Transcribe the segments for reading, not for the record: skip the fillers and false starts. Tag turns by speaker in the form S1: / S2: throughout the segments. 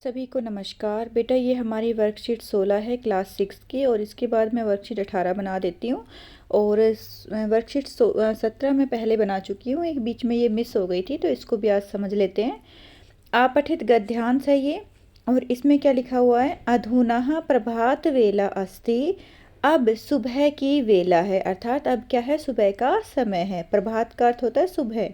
S1: सभी को नमस्कार बेटा। ये हमारी वर्कशीट 16 है क्लास 6 की, और इसके बाद मैं वर्कशीट 18 बना देती हूँ। और वर्कशीट 17 मैं पहले बना चुकी हूँ, एक बीच में ये मिस हो गई थी, तो इसको भी आज समझ लेते हैं। आपठित गद्यांश है ये, और इसमें क्या लिखा हुआ है? अधुना प्रभात वेला अस्ति, अब सुबह की वेला है, अर्थात अब क्या है? सुबह का समय है। प्रभात का अर्थ होता है सुबह।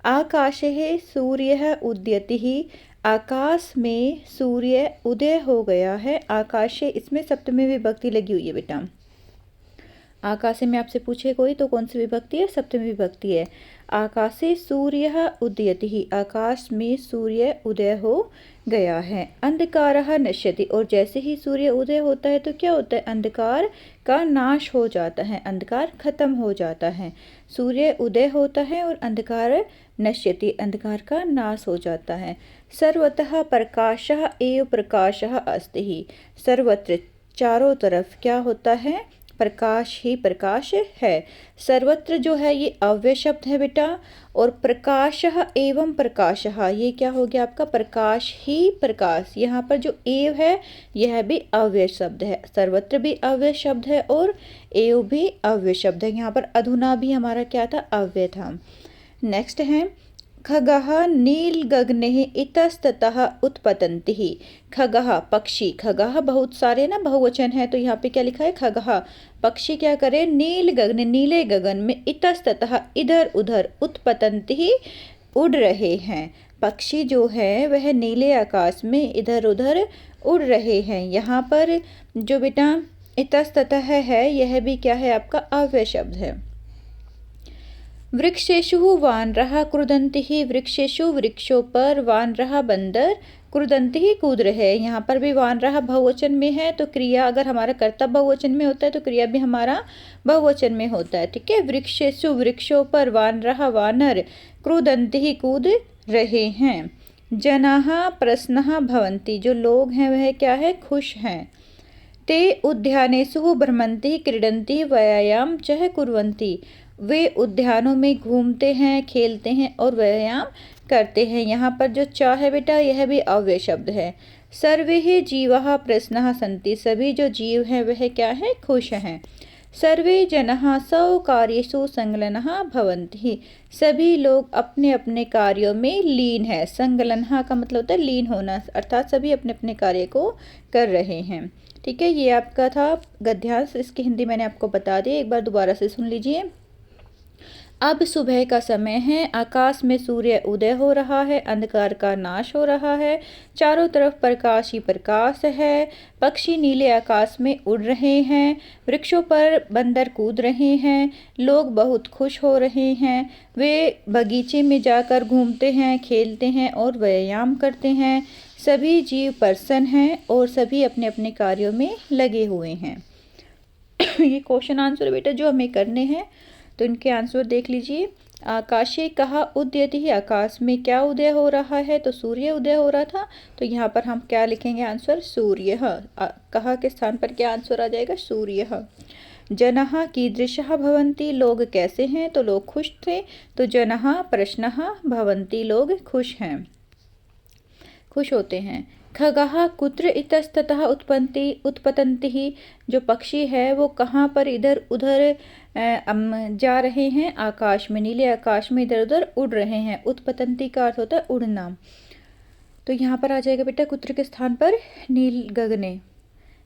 S1: आकाशे सूर्य उदयति ही, आकाश में सूर्य उदय हो गया है। आकाशे, इसमें सप्तमी विभक्ति लगी हुई है बेटा। आकाशे में आपसे पूछे कोई तो कौन सी विभक्ति है? सप्तमी विभक्ति है। आकाशे सूर्य उदयति ही, आकाश में सूर्य उदय हो गया है। अंधकारः नश्यति, और जैसे ही सूर्य उदय होता है तो क्या होता है? अंधकार का नाश हो जाता है, अंधकार खत्म हो जाता है। सूर्य उदय होता है और अंधकार नश्यति, अंधकार का नाश हो जाता है। सर्वतः प्रकाशः एव प्रकाशः अस्ति ही, सर्वत्र चारों तरफ क्या होता है? प्रकाश ही प्रकाश है। सर्वत्र जो है ये अव्यय शब्द है बेटा, और प्रकाशः एवं प्रकाशः, ये क्या हो गया आपका? प्रकाश ही प्रकाश। यहाँ पर जो एव है यह भी अव्यय शब्द है, सर्वत्र भी अव्यय शब्द है और एव भी अव्यय शब्द है। यहाँ पर अधुना भी हमारा क्या था? अव्यय था। नेक्स्ट है खगः नीलगगनेः इतस्ततः उत्पतन्ति ही। खगः पक्षी, खगः बहुत सारे ना बहुवचन है, तो यहाँ पे क्या लिखा है? खगः पक्षी क्या करे? नील गगन, नीले गगन में, इतस्ततः इधर उधर, उत्पतन्ति ही उड़ रहे हैं। पक्षी जो है वह नीले आकाश में इधर उधर उड़ रहे हैं। यहाँ पर जो बेटा इतस्ततः है यह भी क्या है? आपका अव्यय शब्द है। वृक्षेषु वानरः क्रुदन्ति ही, वृक्षेषु वृक्षों पर, वानरः बंदर, क्रुदन्ति ही कूद रहे। यहाँ पर भी वानरः बहुवचन में है, तो क्रिया अगर हमारा कर्ता बहुवचन में होता है तो क्रिया भी हमारा बहुवचन में होता है। ठीक है। वृक्षेषु वृक्षों पर, वानरः वानर, क्रुदन्ति ही कूद रहे हैं। जनाः प्रसन्नाः भवन्ति, जो लोग हैं वह क्या है? खुश हैं। ते उद्यानेषु भ्रमन्ति क्रीडन्ति व्यायाम च कुर्वन्ति, वे उद्यानों में घूमते हैं, खेलते हैं और व्यायाम करते हैं। यहाँ पर जो च है बेटा यह भी अव्यय शब्द है। सर्वे ही जीवाः प्रसन्नाः सन्ति, सभी जो जीव हैं वह क्या है? खुश हैं। सर्वे जनाः स्वकार्येषु संलग्नाः भवन्ति, सभी लोग अपने अपने कार्यों में लीन है। संलग्नः का मतलब होता है लीन होना, अर्थात सभी अपने अपने कार्य को कर रहे हैं। ठीक है। ये आपका था गद्यांश, इसकी हिंदी मैंने आपको बता दी, एक बार दोबारा से सुन लीजिए। अब सुबह का समय है, आकाश में सूर्य उदय हो रहा है, अंधकार का नाश हो रहा है, चारों तरफ प्रकाश ही प्रकाश है। पक्षी नीले आकाश में उड़ रहे हैं, वृक्षों पर बंदर कूद रहे हैं, लोग बहुत खुश हो रहे हैं, वे बगीचे में जाकर घूमते हैं, खेलते हैं और व्यायाम करते हैं। सभी जीव प्रसन्न हैं और सभी अपने अपने कार्यों में लगे हुए हैं। ये क्वेश्चन आंसर बेटा जो हमें करने हैं, तो इनके आंसर देख लीजिए। आकाशे कहा उदयति ही, आकाश में क्या उदय हो रहा है? तो सूर्य उदय हो रहा था, तो यहाँ पर हम क्या लिखेंगे? आंसर सूर्य। कहा के स्थान पर क्या आंसर आ जाएगा? सूर्य। जनाः कीदृशः भवन्ति, लोग कैसे हैं? तो लोग खुश थे, तो जनाः प्रसन्नाः भवन्ति, लोग खुश हैं, खुश होते हैं। खगः कुत्र इतस्ततः उत्पतन्ति ही, जो पक्षी है वो कहाँ पर इधर उधर जा रहे हैं? आकाश में, नीले आकाश में इधर उधर उड़ रहे हैं। उत्पतन्ति का अर्थ होता है उड़ना, तो यहाँ पर आ जाएगा बेटा कुत्र के स्थान पर नील गगने।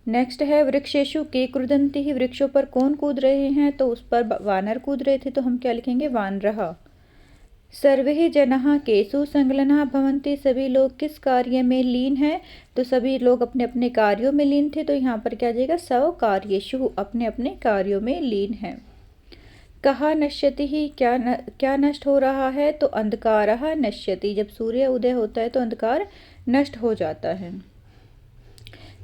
S1: नेक्स्ट है वृक्षेषु के क्रुदन्ति ही, वृक्षों पर कौन कूद रहे हैं? तो उस पर वानर कूद रहे थे, तो हम क्या लिखेंगे? वानरः। सर्वे जनाः केषु संलग्नाः भवन्ति, सभी लोग किस कार्य में लीन हैं? तो सभी लोग अपने अपने कार्यों में लीन थे, तो यहाँ पर क्या आ जाएगा? स्वकार्येषु, अपने अपने कार्यों में लीन हैं। कहा नश्यति ही, क्या नष्ट हो रहा है? तो अंधकारः नश्यति, जब सूर्य उदय होता है तो अंधकार नष्ट हो जाता है।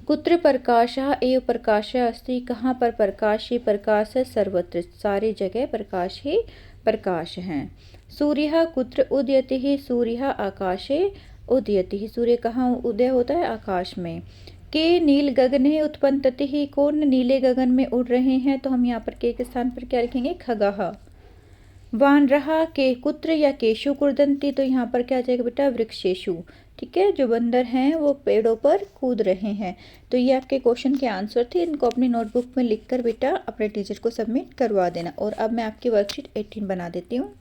S1: कुत्र प्रकाशः एव प्रकाशः अस्ति, कहाँ पर प्रकाश ही प्रकाश है? सर्वत्र, सारी जगह प्रकाश ही प्रकाश है। सूर्यः कुत्र उदयति ही, सूर्यः आकाशे उदयति ही, सूर्य कहाँ उदय होता है? आकाश में। के नील गगने उत्पतन्ति ही, कौन नीले गगन में उड़ रहे हैं? तो हम यहाँ पर के स्थान पर क्या लिखेंगे? खगः। वानरः के कुत्र या केषु क्रुदन्ति, तो यहाँ पर क्या आ जाएगा बेटा? वृक्षेषु। ठीक है, जो बंदर हैं वो पेड़ों पर कूद रहे हैं। तो ये आपके क्वेश्चन के आंसर थे। इनको अपनी नोटबुक में लिखकर बेटा अपने टीचर को सबमिट करवा देना। और अब मैं आपकी वर्कशीट 18 बना देती हूँ।